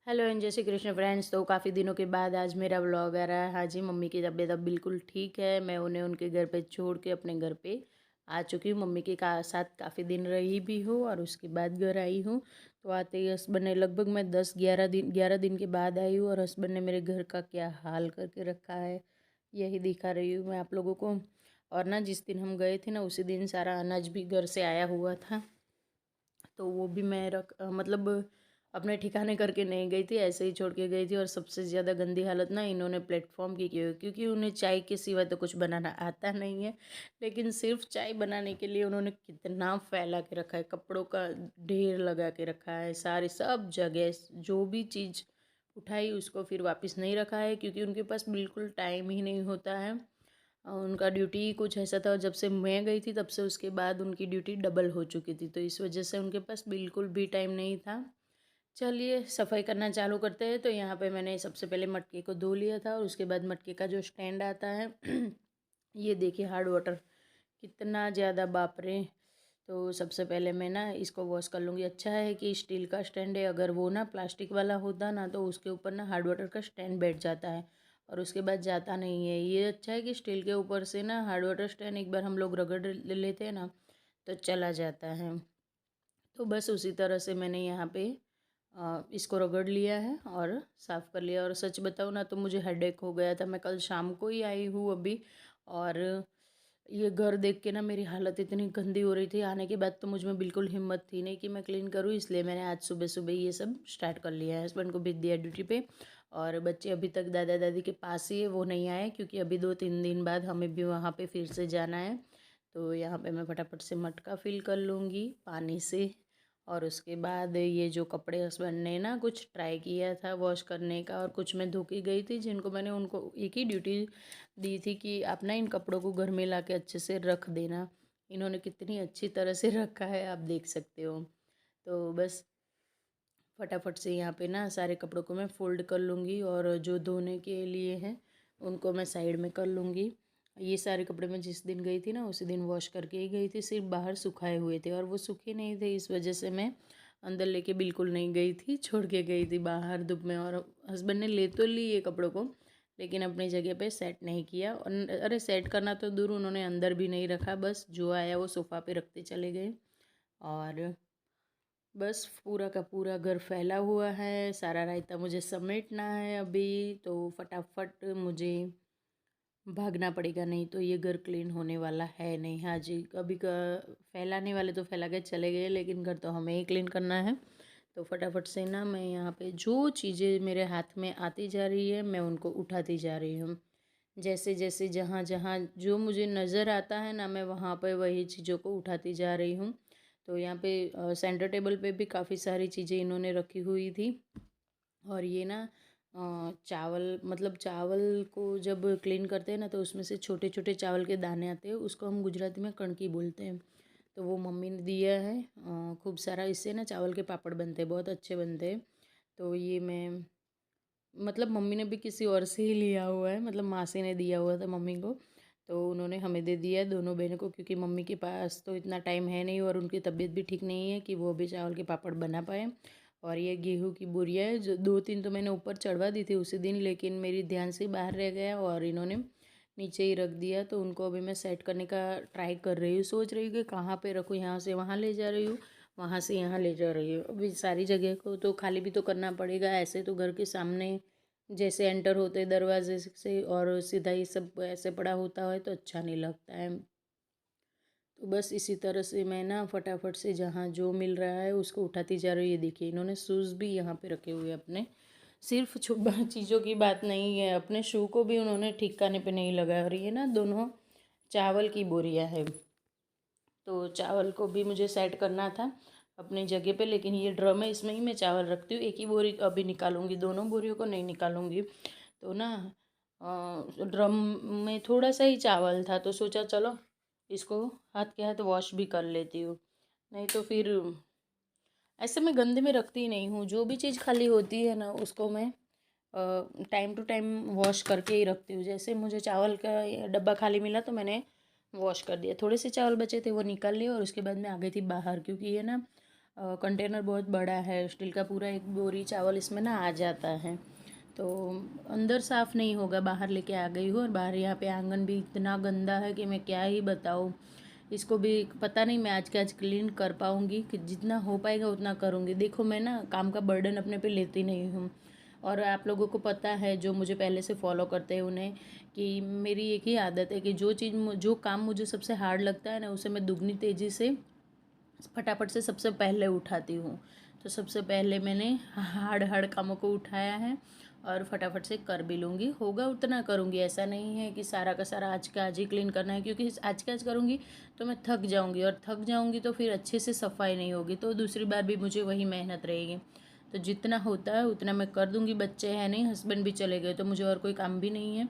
Hello and जय Shri Krishna friends. तो काफ़ी दिनों के बाद आज मेरा व्लॉग आ रहा है। हाँ जी, मम्मी की तबीयत अब बिल्कुल ठीक है। मैं उन्हें उनके घर पे छोड़ के अपने घर पे आ चुकी हूँ। मम्मी के साथ काफ़ी दिन रही भी हूँ और उसके बाद घर आई हूँ। तो आते ही हस्बैंड ने लगभग मैं 10-11 दिन के बाद आई हूँ और हस्बैंड ने मेरे घर का क्या हाल करके रखा है यही दिखा रही हूँ मैं आप लोगों को। और ना जिस दिन हम गए थे ना उसी दिन सारा अनाज भी घर से आया हुआ था, तो वो भी मैं मतलब अपने ठिकाने करके नहीं गई थी, ऐसे ही छोड़ के गई थी। और सबसे ज़्यादा गंदी हालत ना इन्होंने प्लेटफॉर्म की हुई, क्योंकि उन्हें चाय के सिवा तो कुछ बनाना आता नहीं है। लेकिन सिर्फ चाय बनाने के लिए उन्होंने कितना फैला के रखा है, कपड़ों का ढेर लगा के रखा है, सारी सब जगह जो भी चीज़ उठाई उसको फिर वापस नहीं रखा है, क्योंकि उनके पास बिल्कुल टाइम ही नहीं होता है। उनका ड्यूटी कुछ ऐसा था, जब से मैं गई थी तब से उसके बाद उनकी ड्यूटी डबल हो चुकी थी, तो इस वजह से उनके पास बिल्कुल भी टाइम नहीं था। चलिए सफाई करना चालू करते हैं। तो यहाँ पे मैंने सबसे पहले मटके को धो लिया था और उसके बाद मटके का जो स्टैंड आता है ये देखिए हार्ड वाटर कितना ज़्यादा, बाप रे। तो सबसे पहले मैं ना इसको वॉश कर लूँगी। अच्छा है कि स्टील का स्टैंड है, अगर वो ना प्लास्टिक वाला होता ना तो उसके ऊपर ना हार्ड वाटर का स्टैंड बैठ जाता है और उसके बाद जाता नहीं है। ये अच्छा है कि स्टील के ऊपर से ना हार्ड वाटर स्टैंड एक बार हम लोग रगड़ लेते हैं ना तो चला जाता है। तो बस उसी तरह से मैंने यहाँ पे इसको रगड़ लिया है और साफ़ कर लिया। और सच बताऊँ ना तो मुझे हेडेक हो गया था, मैं कल शाम को ही आई हूँ अभी। और ये घर देख के ना मेरी हालत इतनी गंदी हो रही थी, आने के बाद तो मुझ में बिल्कुल हिम्मत थी नहीं कि मैं क्लीन करूँ, इसलिए मैंने आज सुबह सुबह ये सब स्टार्ट कर लिया है। हस्बैंड को भेज दिया ड्यूटी पे और बच्चे अभी तक दादा दादी के पास ही है, वो नहीं आए क्योंकि अभी 2-3 दिन बाद हमें भी वहाँ पे फिर से जाना है। तो यहाँ पे मैं फटाफट से मटका फिल कर लूँगी पानी से। और उसके बाद ये जो कपड़े हस्बैंड ने ना कुछ ट्राई किया था वॉश करने का और कुछ मैं धो के गई थी, जिनको मैंने उनको एक ही ड्यूटी दी थी कि आप ना इन कपड़ों को घर में ला के अच्छे से रख देना। इन्होंने कितनी अच्छी तरह से रखा है आप देख सकते हो। तो बस फटाफट से यहाँ पे ना सारे कपड़ों को मैं फ़ोल्ड कर लूँगी और जो धोने के लिए हैं उनको मैं साइड में कर लूँगी। ये सारे कपड़े मैं जिस दिन गई थी ना उसी दिन वॉश करके ही गई थी, सिर्फ बाहर सुखाए हुए थे और वो सूखे नहीं थे, इस वजह से मैं अंदर लेके बिल्कुल नहीं गई थी, छोड़ के गई थी बाहर धूप में। और हस्बैंड ने ले तो ली ये कपड़ों को, लेकिन अपनी जगह पे सेट नहीं किया। और अरे सेट करना तो दूर, उन्होंने अंदर भी नहीं रखा, बस जो आया वो सोफ़ा पे रखते चले गए। और बस पूरा का पूरा घर फैला हुआ है, सारा रायता मुझे समेटना है अभी। तो फटाफट मुझे भागना पड़ेगा, नहीं तो ये घर क्लीन होने वाला है नहीं। हाँ जी, कभी का फैलाने वाले तो फैला के चले गए, लेकिन घर तो हमें ही क्लीन करना है। तो फटाफट से ना मैं यहाँ पे जो चीज़ें मेरे हाथ में आती जा रही है मैं उनको उठाती जा रही हूँ। जैसे जैसे जहाँ जहाँ जो मुझे नज़र आता है ना मैं वहाँ पे वही चीज़ों को उठाती जा रही हूँ। तो यहाँ पे सेंटर टेबल पे भी काफ़ी सारी चीज़ें इन्होंने रखी हुई थी। और ये ना चावल, मतलब चावल को जब क्लीन करते हैं ना तो उसमें से छोटे छोटे चावल के दाने आते हैं, उसको हम गुजराती में कणकी बोलते हैं। तो वो मम्मी ने दिया है खूब सारा, इससे ना चावल के पापड़ बनते हैं, बहुत अच्छे बनते हैं। तो ये मैं, मतलब मम्मी ने भी किसी और से ही लिया हुआ है, मतलब मासी ने दिया हुआ था मम्मी को, तो उन्होंने हमें दे दिया है दोनों बहनों को, क्योंकि मम्मी के पास तो इतना टाइम है नहीं और उनकी तबीयत भी ठीक नहीं है कि वो भी चावल के पापड़ बना पाए। और ये गेहूं की बोरियाँ है, जो 2-3 तो मैंने ऊपर चढ़वा दी थी उसी दिन, लेकिन मेरी ध्यान से बाहर रह गया और इन्होंने नीचे ही रख दिया। तो उनको अभी मैं सेट करने का ट्राई कर रही हूँ, सोच रही हूँ कि कहाँ पे रखूँ, यहाँ से वहाँ ले जा रही हूँ, वहाँ से यहाँ ले जा रही हूँ। अभी सारी जगह को तो खाली भी तो करना पड़ेगा, ऐसे तो घर के सामने जैसे एंटर होते दरवाजे से और सीधा ही सब ऐसे पड़ा होता है तो अच्छा नहीं लगता है। तो बस इसी तरह से मैं ना फटाफट से जहाँ जो मिल रहा है उसको उठाती जा रही हूँ। ये देखिए इन्होंने शूज़ भी यहाँ पे रखे हुए अपने, सिर्फ चीज़ों की बात नहीं है, अपने शू को भी उन्होंने ठिकाने पे नहीं लगा रही है ना। दोनों चावल की बोरियाँ है, तो चावल को भी मुझे सेट करना था अपनी जगह पे, लेकिन ये ड्रम है इसमें ही मैं चावल रखती हूँ। एक ही बोरी अभी निकालूंगी, दोनों बोरियों को नहीं निकालूंगी। तो ना ड्रम में थोड़ा सा ही चावल था, तो सोचा चलो इसको हाथ के हाथ वॉश भी कर लेती हूँ, नहीं तो फिर ऐसे मैं गंदे में रखती ही नहीं हूँ। जो भी चीज़ खाली होती है ना उसको मैं टाइम टू टाइम वॉश करके ही रखती हूँ। जैसे मुझे चावल का डब्बा खाली मिला तो मैंने वॉश कर दिया, थोड़े से चावल बचे थे वो निकाल लिए और उसके बाद मैं आ गई थी बाहर, क्योंकि ये ना कंटेनर बहुत बड़ा है, स्टील का पूरा एक बोरी चावल इसमें ना आ जाता है। तो अंदर साफ़ नहीं होगा, बाहर लेके आ गई हूँ। और बाहर यहाँ पे आंगन भी इतना गंदा है कि मैं क्या ही बताऊँ। इसको भी पता नहीं मैं आज के आज क्लीन कर पाऊँगी, कि जितना हो पाएगा उतना करूँगी। देखो मैं ना काम का बर्डन अपने पे लेती नहीं हूँ। और आप लोगों को पता है, जो मुझे पहले से फॉलो करते हैं उन्हें, कि मेरी एक ही आदत है कि जो काम मुझे सबसे हार्ड लगता है ना, उसे मैं दुगनी तेज़ी से फटाफट से सबसे पहले उठाती हूँ। तो सबसे पहले मैंने हार्ड हार्ड कामों को उठाया है और फटाफट से कर भी लूँगी। होगा उतना करूँगी, ऐसा नहीं है कि सारा का सारा आज का आज ही क्लीन करना है, क्योंकि आज का आज करूँगी तो मैं थक जाऊँगी, और थक जाऊँगी तो फिर अच्छे से सफाई नहीं होगी, तो दूसरी बार भी मुझे वही मेहनत रहेगी। तो जितना होता है उतना मैं कर दूँगी। बच्चे हैं नहीं, हस्बैंड भी चले गए, तो मुझे और कोई काम भी नहीं है,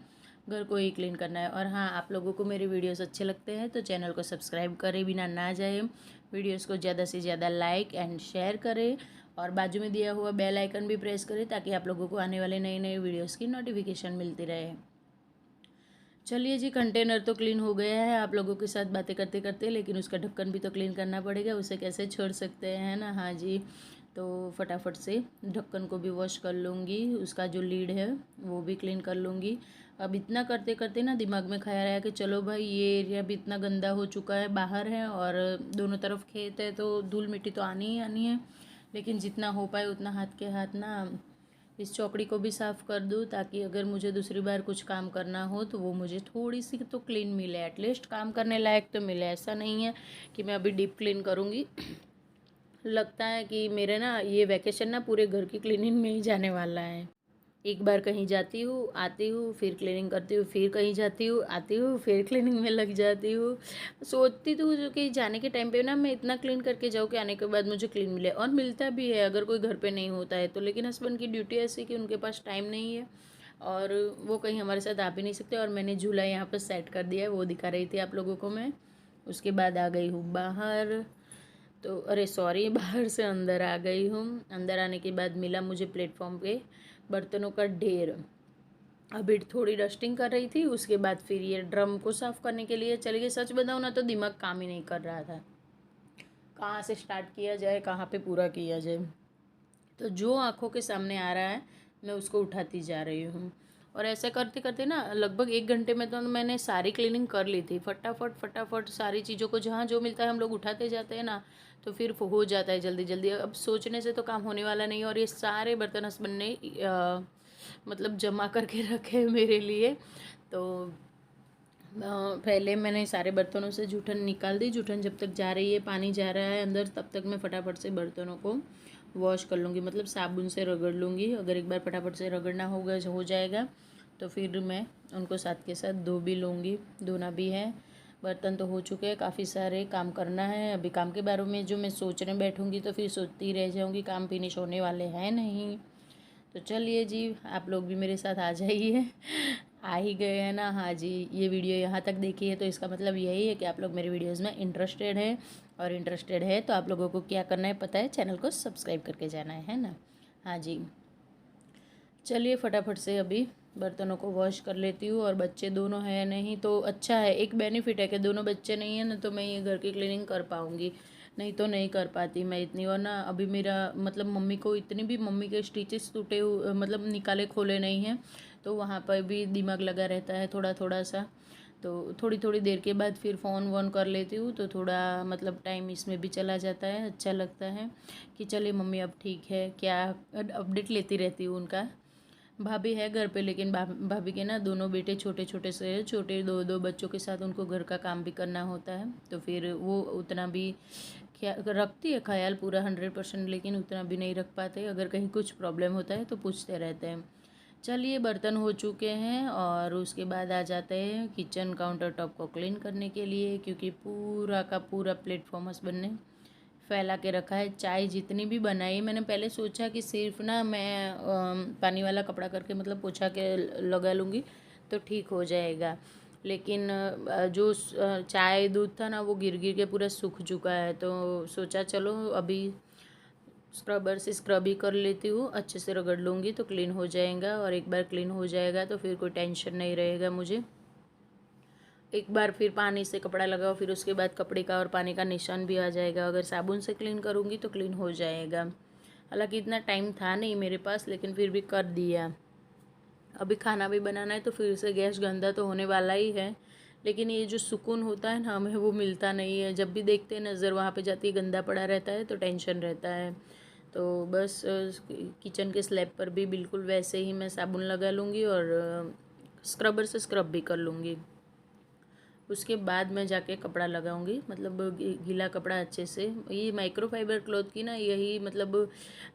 घर को ही क्लीन करना है। और हाँ, आप लोगों को मेरे वीडियोस अच्छे लगते हैं तो चैनल को सब्सक्राइब करे बिना ना जाए, वीडियोस को ज़्यादा से ज़्यादा लाइक एंड शेयर करें, और बाजू में दिया हुआ बेल आइकन भी प्रेस करें, ताकि आप लोगों को आने वाले नए नए वीडियोस की नोटिफिकेशन मिलती रहे। चलिए जी, कंटेनर तो क्लीन हो गया है आप लोगों के साथ बातें करते करते, लेकिन उसका ढक्कन भी तो क्लीन करना पड़ेगा, उसे कैसे छोड़ सकते हैं ना। हाँ जी, तो फटाफट से ढक्कन को भी वॉश कर लूँगी, उसका जो लीड है वो भी क्लीन कर लूँगी। अब इतना करते करते ना दिमाग में ख्याल आया कि चलो भाई, ये एरिया भी इतना गंदा हो चुका है, बाहर है और दोनों तरफ खेत है, तो धूल मिट्टी तो आनी ही आनी है। लेकिन जितना हो पाए उतना हाथ के हाथ ना इस चौकड़ी को भी साफ़ कर दूँ, ताकि अगर मुझे दूसरी बार कुछ काम करना हो तो वो मुझे थोड़ी सी तो क्लीन मिले, एटलीस्ट काम करने लायक तो मिले। ऐसा नहीं है कि मैं अभी डीप क्लीन करूँगी। लगता है कि मेरे ना ये वैकेशन ना पूरे घर की क्लीनिंग में ही जाने वाला है। एक बार कहीं जाती हूँ, आती हूँ, फिर क्लीनिंग करती हूँ, फिर कहीं जाती हूँ, आती हूँ, फिर क्लीनिंग में लग जाती हूँ। सोचती तो हूँ कि जाने के टाइम पे ना मैं इतना क्लीन करके जाऊँ कि आने के बाद मुझे क्लीन मिले, और मिलता भी है अगर कोई घर पे नहीं होता है तो। लेकिन हस्बैंड की ड्यूटी ऐसी कि उनके पास टाइम नहीं है, और वो कहीं हमारे साथ आ भी नहीं सकते। और मैंने झूला यहाँ पर सेट कर दिया है, वो दिखा रही थी आप लोगों को मैं। उसके बाद आ गई हूँ बाहर, तो अरे सॉरी, बाहर से अंदर आ गई हूँ। अंदर आने के बाद मिला मुझे प्लेटफॉर्म पे बर्तनों का ढेर। अभी थोड़ी डस्टिंग कर रही थी, उसके बाद फिर ये ड्रम को साफ़ करने के लिए चली गई। सच बताऊँ ना तो दिमाग काम ही नहीं कर रहा था, कहाँ से स्टार्ट किया जाए, कहाँ पे पूरा किया जाए। तो जो आँखों के सामने आ रहा है मैं उसको उठाती जा रही हूँ। और ऐसे करते करते ना लगभग 1 घंटे में तो मैंने सारी क्लीनिंग कर ली थी। फटाफट फटाफट सारी चीज़ों को जहाँ जो मिलता है हम लोग उठाते जाते हैं ना, तो फिर हो जाता है जल्दी जल्दी। अब सोचने से तो काम होने वाला नहीं है। और ये सारे बर्तन हस्बैंड ने मतलब जमा करके रखे हैं मेरे लिए। तो पहले मैंने सारे बर्तनों से जूठन निकाल दी। जूठन जब तक जा रही है, पानी जा रहा है अंदर, तब तक मैं फटाफट से बर्तनों को वॉश कर लूँगी, मतलब साबुन से रगड़ लूँगी। अगर एक बार फटाफट से रगड़ना हो जाएगा तो फिर मैं उनको साथ के साथ धो भी लूँगी। धोना भी है। बर्तन तो हो चुके हैं, काफ़ी सारे काम करना है। अभी काम के बारे में जो मैं सोचने बैठूँगी तो फिर सोचती रह जाऊँगी, काम फिनिश होने वाले हैं नहीं। तो चलिए जी, आप लोग भी मेरे साथ आ जाइए। आ ही गए हैं ना। हाँ जी, ये वीडियो यहाँ तक देखी है तो इसका मतलब यही है कि आप लोग मेरे वीडियोस में इंटरेस्टेड है। और इंटरेस्टेड है तो आप लोगों को क्या करना है पता है, चैनल को सब्सक्राइब करके जाना है ना। हाँ जी, चलिए फटाफट से अभी बर्तनों को वॉश कर लेती हूँ। और बच्चे दोनों हैं नहीं तो अच्छा है, एक बेनिफिट है कि दोनों बच्चे नहीं हैं ना, तो मैं ये घर की क्लीनिंग कर पाऊँगी, नहीं तो नहीं कर पाती मैं इतनी। और ना अभी मेरा मतलब मम्मी को इतनी भी, मम्मी के स्टिचेस टूटे हुए मतलब निकाले खोले नहीं हैं, तो वहाँ पर भी दिमाग लगा रहता है थोड़ा थोड़ा सा। तो थोड़ी थोड़ी देर के बाद फिर फ़ोन वोन कर लेती हूँ, तो थोड़ा मतलब टाइम इसमें भी चला जाता है। अच्छा लगता है कि चलिए मम्मी अब ठीक है, क्या अपडेट लेती रहती हूँ उनका। भाभी है घर पे, लेकिन भाभी के ना दोनों बेटे छोटे छोटे से हैं, छोटे दो दो बच्चों के साथ उनको घर का काम भी करना होता है, तो फिर वो उतना भी क्या रखती है ख्याल पूरा 100%, लेकिन उतना भी नहीं रख पाते। अगर कहीं कुछ प्रॉब्लम होता है तो पूछते रहते हैं। चलिए, बर्तन हो चुके हैं और उसके बाद आ जाते हैं किचन काउंटर टॉप को क्लीन करने के लिए, क्योंकि पूरा का पूरा प्लेटफॉर्म हस्बैंड ने फैला के रखा है। चाय जितनी भी बनाई, मैंने पहले सोचा कि सिर्फ ना मैं पानी वाला कपड़ा करके मतलब पोछा के लगा लूँगी तो ठीक हो जाएगा, लेकिन चाय दूध था ना वो गिर गिर के पूरा सूख चुका है। तो सोचा चलो अभी स्क्रबर से स्क्रब ही कर लेती हूँ, अच्छे से रगड़ लूँगी तो क्लीन हो जाएगा। और एक बार क्लीन हो जाएगा तो फिर कोई टेंशन नहीं रहेगा मुझे। एक बार फिर पानी से कपड़ा लगाओ, फिर उसके बाद कपड़े का और पानी का निशान भी आ जाएगा। अगर साबुन से क्लीन करूँगी तो क्लीन हो जाएगा। हालांकि इतना टाइम था नहीं मेरे पास, लेकिन फिर भी कर दिया। अभी खाना भी बनाना है तो फिर से गैस गंदा तो होने वाला ही है, लेकिन ये जो सुकून होता है ना, हमें वो मिलता नहीं है। जब भी देखते हैं नज़र वहाँ पे जाती है, गंदा पड़ा रहता है तो टेंशन रहता है। तो बस किचन के स्लैब पर भी बिल्कुल वैसे ही मैं साबुन लगा लूँगी और स्क्रबर से स्क्रब भी कर लूँगी। उसके बाद मैं जाके कपड़ा लगाऊंगी, मतलब गीला कपड़ा अच्छे से। ये माइक्रोफाइबर क्लॉथ की ना यही मतलब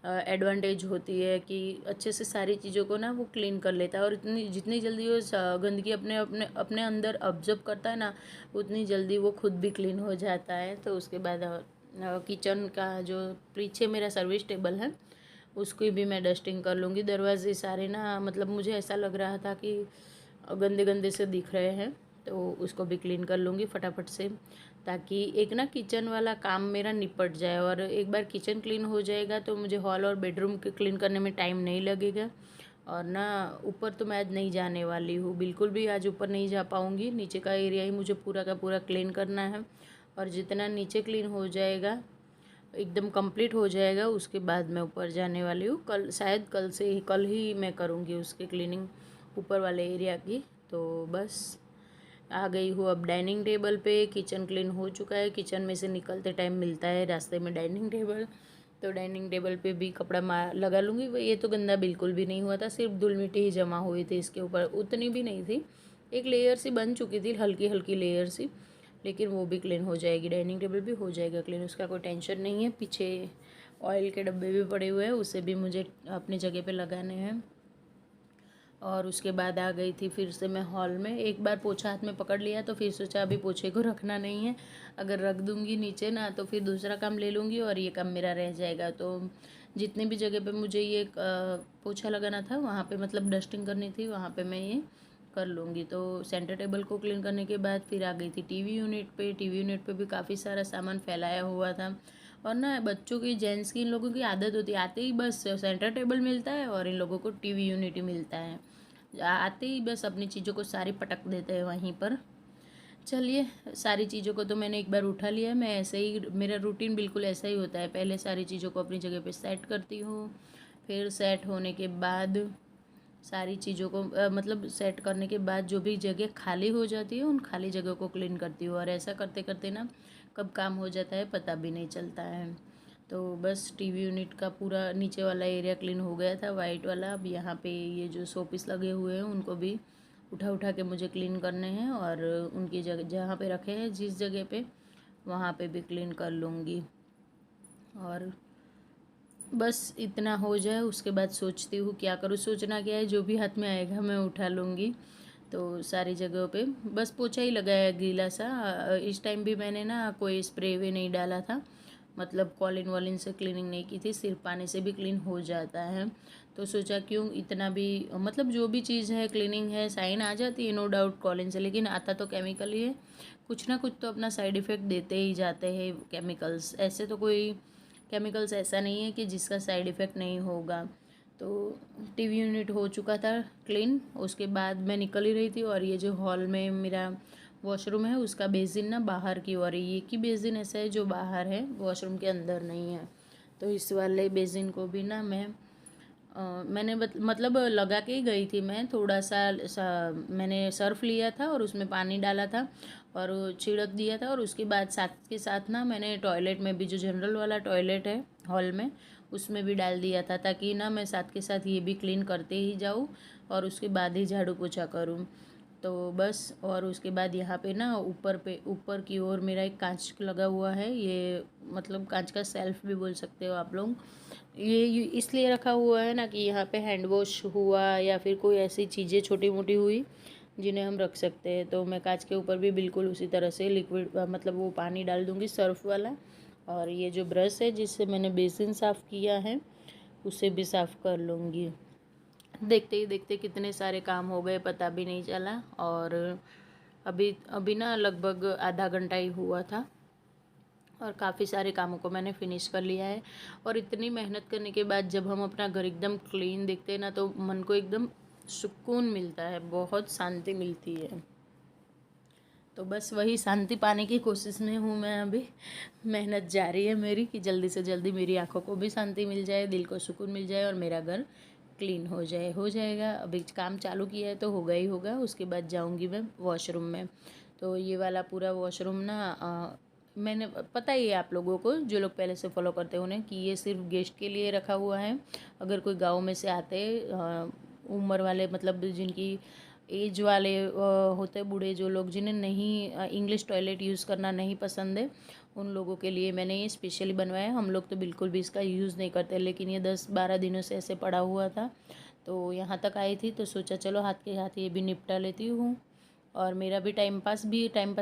एडवांटेज होती है कि अच्छे से सारी चीज़ों को ना वो क्लीन कर लेता है, और इतनी जितनी जल्दी वो गंदगी अपने अपने अपने अंदर ऑब्जर्व करता है ना, उतनी जल्दी वो खुद भी क्लीन हो जाता है। तो उसके बाद किचन का जो पीछे मेरा सर्विस टेबल है उसकी भी मैं डस्टिंग कर लूँगी। दरवाजे सारे ना मतलब मुझे ऐसा लग रहा था कि गंदे गंदे से दिख रहे हैं, तो उसको भी क्लीन कर लूँगी फटाफट से, ताकि एक ना किचन वाला काम मेरा निपट जाए। और एक बार किचन क्लीन हो जाएगा तो मुझे हॉल और बेडरूम के क्लीन करने में टाइम नहीं लगेगा। और ना ऊपर तो मैं आज नहीं जाने वाली हूँ, बिल्कुल भी आज ऊपर नहीं जा पाऊँगी। नीचे का एरिया ही मुझे पूरा का पूरा क्लीन करना है, और जितना नीचे क्लीन हो जाएगा, एकदम कंप्लीट हो जाएगा, उसके बाद मैं ऊपर जाने वाली हूँ। कल शायद कल ही मैं करूँगी उसकी क्लीनिंग, ऊपर वाले एरिया की। तो बस आ गई हूँ अब डाइनिंग टेबल पे। किचन क्लीन हो चुका है। किचन में से निकलते टाइम मिलता है रास्ते में डाइनिंग टेबल, तो डाइनिंग टेबल पे भी कपड़ा लगा लूँगी। ये तो गंदा बिल्कुल भी नहीं हुआ था, सिर्फ धूल मिट्टी ही जमा हुई थी इसके ऊपर, उतनी भी नहीं थी, एक लेयर सी बन चुकी थी, हल्की हल्की लेयर सी, लेकिन वो भी क्लीन हो जाएगी। डाइनिंग टेबल भी हो जाएगा क्लीन, उसका कोई टेंशन नहीं है। पीछे ऑयल के डब्बे भी पड़े हुए हैं, उसे भी मुझे अपनी जगह पे लगाने हैं। और उसके बाद आ गई थी फिर से मैं हॉल में। एक बार पोछा हाथ में पकड़ लिया तो फिर सोचा अभी पोछे को रखना नहीं है, अगर रख दूँगी नीचे ना तो फिर दूसरा काम ले लूँगी और ये काम मेरा रह जाएगा। तो जितनी भी जगह पे मुझे ये पोछा लगाना था वहाँ पे, मतलब डस्टिंग करनी थी, वहाँ पे मैं ये कर लूँगी। तो सेंटर टेबल को क्लीन करने के बाद फिर आ गई थी टीवी यूनिट पे। टीवी यूनिट पे भी काफ़ी सारा सामान फैलाया हुआ था। और ना बच्चों की, जेंट्स की, इन लोगों की आदत होती है, आते ही बस सेंटर टेबल मिलता है और इन लोगों को टीवी यूनिट ही मिलता है। आते ही बस अपनी चीज़ों को सारी पटक देते हैं वहीं पर। चलिए, सारी चीज़ों को तो मैंने एक बार उठा लिया है। मैं ऐसे ही, मेरा रूटीन बिल्कुल ऐसा ही होता है, पहले सारी चीज़ों को अपनी जगह पे सेट करती हूँ, फिर सेट होने के बाद सारी चीज़ों को मतलब सेट करने के बाद जो भी जगह खाली हो जाती है उन खाली जगह को क्लीन करती हूँ। और ऐसा करते करते ना कब काम हो जाता है पता भी नहीं चलता है। तो बस टीवी यूनिट का पूरा नीचे वाला एरिया क्लीन हो गया था, वाइट वाला। अब यहाँ पे ये जो शोपीस लगे हुए हैं उनको भी उठा उठा के मुझे क्लीन करने हैं, और उनकी जगह जहाँ पे रखे हैं जिस जगह पे, वहाँ पे भी क्लीन कर लूँगी। और बस इतना हो जाए उसके बाद सोचती हूँ क्या करूँ। सोचना क्या है, जो भी हाथ में आएगा मैं उठा लूँगी। तो सारी जगहों पे बस पोछा ही लगाया गीला सा। इस टाइम भी मैंने ना कोई स्प्रे वे नहीं डाला था, मतलब कॉलिन वॉलिन से क्लीनिंग नहीं की थी, सिर्फ पानी से भी क्लीन हो जाता है। तो सोचा क्यों इतना भी, मतलब जो भी चीज़ है क्लीनिंग है, साइन आ जाती है नो डाउट कॉलिन से, लेकिन आता तो केमिकल ही है। कुछ ना कुछ तो अपना साइड इफ़ेक्ट देते ही जाते हैं केमिकल्स। ऐसे तो कोई केमिकल्स ऐसा नहीं है कि जिसका साइड इफ़ेक्ट नहीं होगा। तो टीवी यूनिट हो चुका था क्लीन, उसके बाद मैं निकल ही रही थी। और ये जो हॉल में मेरा वॉशरूम है उसका बेसिन ना बाहर की ओर है। ये की बेसिन ऐसा है जो बाहर है, वॉशरूम के अंदर नहीं है। तो इस वाले बेसिन को भी ना मैंने मतलब लगा के ही गई थी मैं। थोड़ा सा मैंने सर्फ लिया था और उसमें पानी डाला था और छिड़क दिया था, और उसके बाद साथ के साथ ना मैंने टॉयलेट में भी, जो जनरल वाला टॉयलेट है हॉल में, उसमें भी डाल दिया था, ताकि ना मैं साथ के साथ ये भी क्लीन करते ही जाऊँ और उसके बाद ही झाड़ू पोछा करूँ। तो बस, और उसके बाद यहाँ पे ना ऊपर की ओर मेरा एक कांच लगा हुआ है। ये मतलब कांच का सेल्फ भी बोल सकते हो आप लोग। ये इसलिए रखा हुआ है ना कि यहाँ पे हैंड वॉश हुआ या फिर कोई ऐसी चीज़ें छोटी मोटी हुई जिन्हें हम रख सकते हैं। तो मैं कांच के ऊपर भी बिल्कुल उसी तरह से लिक्विड मतलब वो पानी डाल दूँगी सर्फ वाला। और ये जो ब्रश है जिससे मैंने बेसिन साफ़ किया है उसे भी साफ़ कर लूँगी। देखते ही देखते कितने सारे काम हो गए पता भी नहीं चला। और अभी अभी ना लगभग आधा घंटा ही हुआ था और काफ़ी सारे कामों को मैंने फिनिश कर लिया है। और इतनी मेहनत करने के बाद जब हम अपना घर एकदम क्लीन देखते हैं ना, तो मन को एकदम सुकून मिलता है, बहुत शांति मिलती है। तो बस वही शांति पाने की कोशिश में हूँ मैं अभी। मेहनत जारी है मेरी कि जल्दी से जल्दी मेरी आँखों को भी शांति मिल जाए, दिल को सुकून मिल जाए और मेरा घर क्लीन हो जाएगा। अभी काम चालू किया है तो होगा ही होगा। उसके बाद जाऊँगी मैं वॉशरूम में। तो ये वाला पूरा वॉशरूम ना मैंने पता ही है आप लोगों को, जो लोग पहले से फॉलो करते हैं उन्हें, कि ये सिर्फ गेस्ट के लिए रखा हुआ है। अगर कोई गाँव में से आते उम्र वाले, मतलब जिनकी एज वाले होते बूढ़े, जो लोग जिन्हें नहीं इंग्लिश टॉयलेट यूज़ करना नहीं पसंद है, उन लोगों के लिए मैंने ये स्पेशली बनवाया। हम लोग तो बिल्कुल भी इसका यूज़ नहीं करते, लेकिन ये 10-12 दिनों से ऐसे पड़ा हुआ था तो यहाँ तक आई थी तो सोचा चलो हाथ के हाथ ये भी निपटा लेती हूँ। और मेरा भी टाइम पास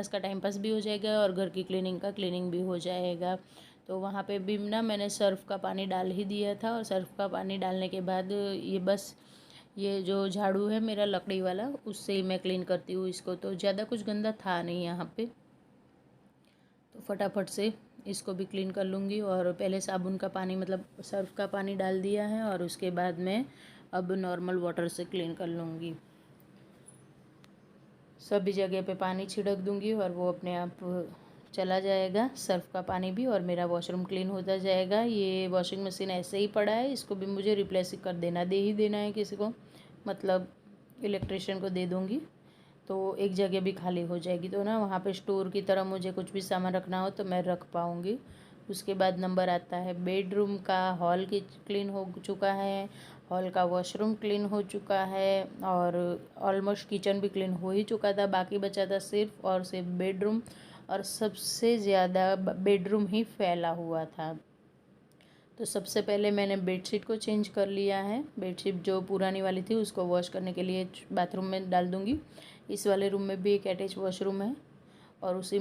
का टाइम पास भी हो जाएगा और घर की क्लीनिंग का क्लीनिंग भी हो जाएगा। तो वहाँ पे भी ना मैंने सर्फ़ का पानी डाल ही दिया था, और सर्फ़ का पानी डालने के बाद ये बस ये जो झाड़ू है मेरा लकड़ी वाला, उससे ही मैं क्लीन करती हूँ इसको। तो ज़्यादा कुछ गंदा था नहीं यहाँ पे, तो फटाफट से इसको भी क्लीन कर लूँगी। और पहले साबुन का पानी, मतलब सर्फ़ का पानी डाल दिया है, और उसके बाद मैं अब नॉर्मल वाटर से क्लीन कर लूँगी। सभी जगह पे पानी छिड़क दूँगी और वो अपने आप चला जाएगा, सर्फ़ का पानी भी, और मेरा वॉशरूम क्लीन होता जाएगा। ये वॉशिंग मशीन ऐसे ही पड़ा है, इसको भी मुझे रिप्लेस कर देना ही देना है किसी को, मतलब इलेक्ट्रिशियन को दे दूँगी तो एक जगह भी खाली हो जाएगी। तो ना वहाँ पे स्टोर की तरह मुझे कुछ भी सामान रखना हो तो मैं रख पाऊँगी। उसके बाद नंबर आता है बेडरूम का। हॉल की क्लीन हो चुका है, हॉल का वॉशरूम क्लीन हो चुका है, और ऑलमोस्ट किचन भी क्लीन हो ही चुका था। बाकी बचा था सिर्फ और सिर्फ बेडरूम, और सबसे ज़्यादा बेडरूम ही फैला हुआ था। तो सबसे पहले मैंने बेडशीट को चेंज कर लिया है। बेडशीट जो पुरानी वाली थी उसको वॉश करने के लिए बाथरूम में डाल दूँगी। इस वाले रूम में भी एक अटैच वॉशरूम है, और उसी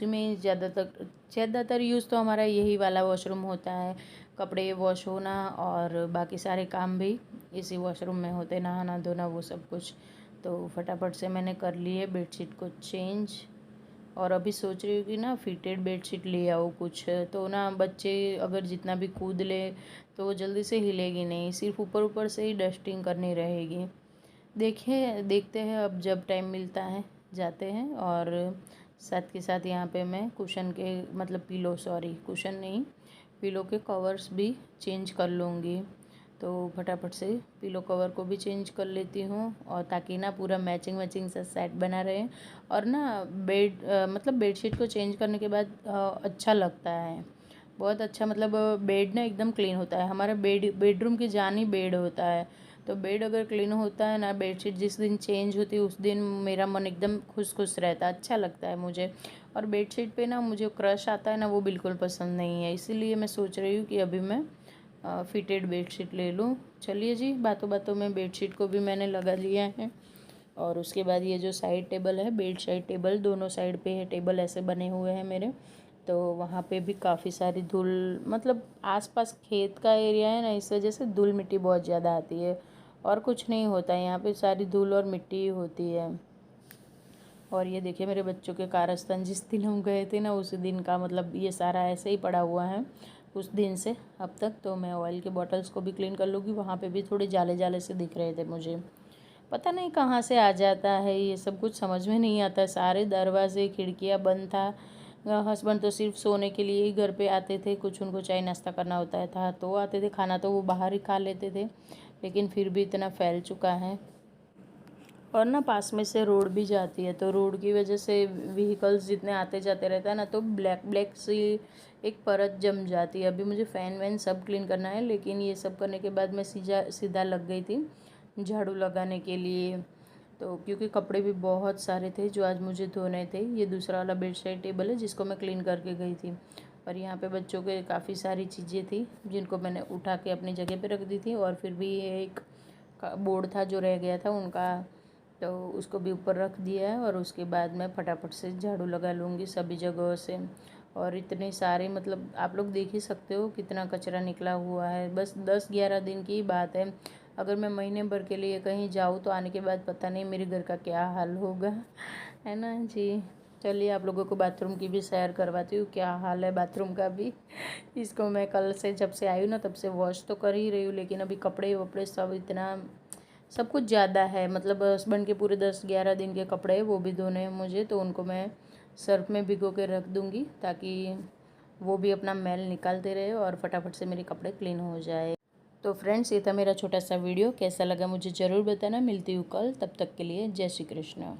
में ज़्यादातर यूज़ तो हमारा यही वाला वॉशरूम होता है। कपड़े वॉश होना और बाकी सारे काम भी इसी वॉशरूम में होते, नहाना धोना वो सब कुछ। तो फटाफट से मैंने कर लिए बेडशीट को चेंज। और अभी सोच रही हूँ कि ना फिटेड बेडशीट ले आओ कुछ, तो ना बच्चे अगर जितना भी कूद ले तो वो जल्दी से हिलेगी नहीं, सिर्फ ऊपर ऊपर से ही डस्टिंग करनी रहेगी। देखते हैं अब जब टाइम मिलता है जाते हैं। और साथ के साथ यहाँ पे मैं कुशन के, मतलब कुशन नहीं, पिलो के कवर्स भी चेंज कर लूँगी। तो फटाफट से पिलो कवर को भी चेंज कर लेती हूँ, और ताकि ना पूरा मैचिंग सा सेट बना रहे। और ना मतलब बेडशीट को चेंज करने के बाद अच्छा लगता है, बहुत अच्छा। मतलब बेड ना एकदम क्लीन होता है। हमारा बेडरूम की जान ही बेड होता है। तो बेड अगर क्लीन होता है ना, बेडशीट जिस दिन चेंज होती है उस दिन मेरा मन एकदम खुश रहता है, अच्छा लगता है मुझे। और बेडशीट पे ना मुझे क्रश आता है ना, वो बिल्कुल पसंद नहीं है। इसीलिए मैं सोच रही हूँ कि अभी मैं फिटेड बेडशीट ले लूँ। चलिए जी, बातों बातों में बेडशीट को भी मैंने लगा लिया है। और उसके बाद ये जो साइड टेबल है, बेड साइड टेबल, दोनों साइड पे है टेबल ऐसे बने हुए हैं मेरे। तो वहाँ पे भी काफ़ी सारी धूल, मतलब आसपास खेत का एरिया है ना, इस वजह से धूल मिट्टी बहुत ज़्यादा आती है। और कुछ नहीं होता है यहाँ पे, सारी धूल और मिट्टी ही होती है। और ये देखिए मेरे बच्चों के कारस्तान, जिस दिन हम गए थे ना उसी दिन का, मतलब ये सारा ऐसे ही पड़ा हुआ है उस दिन से अब तक। तो मैं ऑयल के बॉटल्स को भी क्लीन कर लूँगी। वहाँ पे भी थोड़े जाले जाले से दिख रहे थे मुझे, पता नहीं कहाँ से आ जाता है ये सब, कुछ समझ में नहीं आता। सारे दरवाजे खिड़कियाँ बंद था। हस्बैंड तो सिर्फ सोने के लिए ही घर पे आते थे, कुछ उनको चाय नाश्ता करना होता था तो आते थे, खाना तो वो बाहर ही खा लेते थे। लेकिन फिर भी इतना फैल चुका है। और ना पास में से रोड भी जाती है, तो रोड की वजह से व्हीकल्स जितने आते जाते रहता है ना, तो ब्लैक ब्लैक सी एक परत जम जाती है। अभी मुझे फ़ैन वैन सब क्लीन करना है, लेकिन ये सब करने के बाद मैं सीधा लग गई थी झाड़ू लगाने के लिए। तो क्योंकि कपड़े भी बहुत सारे थे जो आज मुझे धोने थे। ये दूसरा वाला बेड साइड टेबल है जिसको मैं क्लीन करके गई थी। और यहाँ पे बच्चों के काफ़ी सारी चीज़ें थी जिनको मैंने उठा के अपनी जगह पे रख दी थी। और फिर भी ये एक बोर्ड था जो रह गया था उनका, तो उसको भी ऊपर रख दिया है। और उसके बाद मैं फटाफट से झाड़ू लगा लूँगी सभी जगहों से। और इतने सारे, मतलब आप लोग देख ही सकते हो कितना कचरा निकला हुआ है। बस 10-11 दिन की बात है। अगर मैं महीने भर के लिए कहीं जाऊँ तो आने के बाद पता नहीं मेरे घर का क्या हाल होगा, है ना जी। चलिए आप लोगों को बाथरूम की भी सैर करवाती हूँ, क्या हाल है बाथरूम का भी। इसको मैं कल से, जब से आई हूँ ना, तब से वॉश तो कर ही रही हूँ, लेकिन अभी कपड़े वपड़े सब इतना सब कुछ ज़्यादा है, मतलब हस्बैंड के पूरे 10-11 दिन के कपड़े हैं, वो भी धोने हैं मुझे, तो उनको मैं सर्फ में भिगो के रख दूँगी ताकि वो भी अपना मैल निकालते रहे और फटाफट से मेरे कपड़े क्लीन हो जाए। तो फ्रेंड्स, ये था मेरा छोटा सा वीडियो। कैसा लगा मुझे ज़रूर बताना। मिलती हूँ कल, तब तक के लिए जय श्री कृष्ण।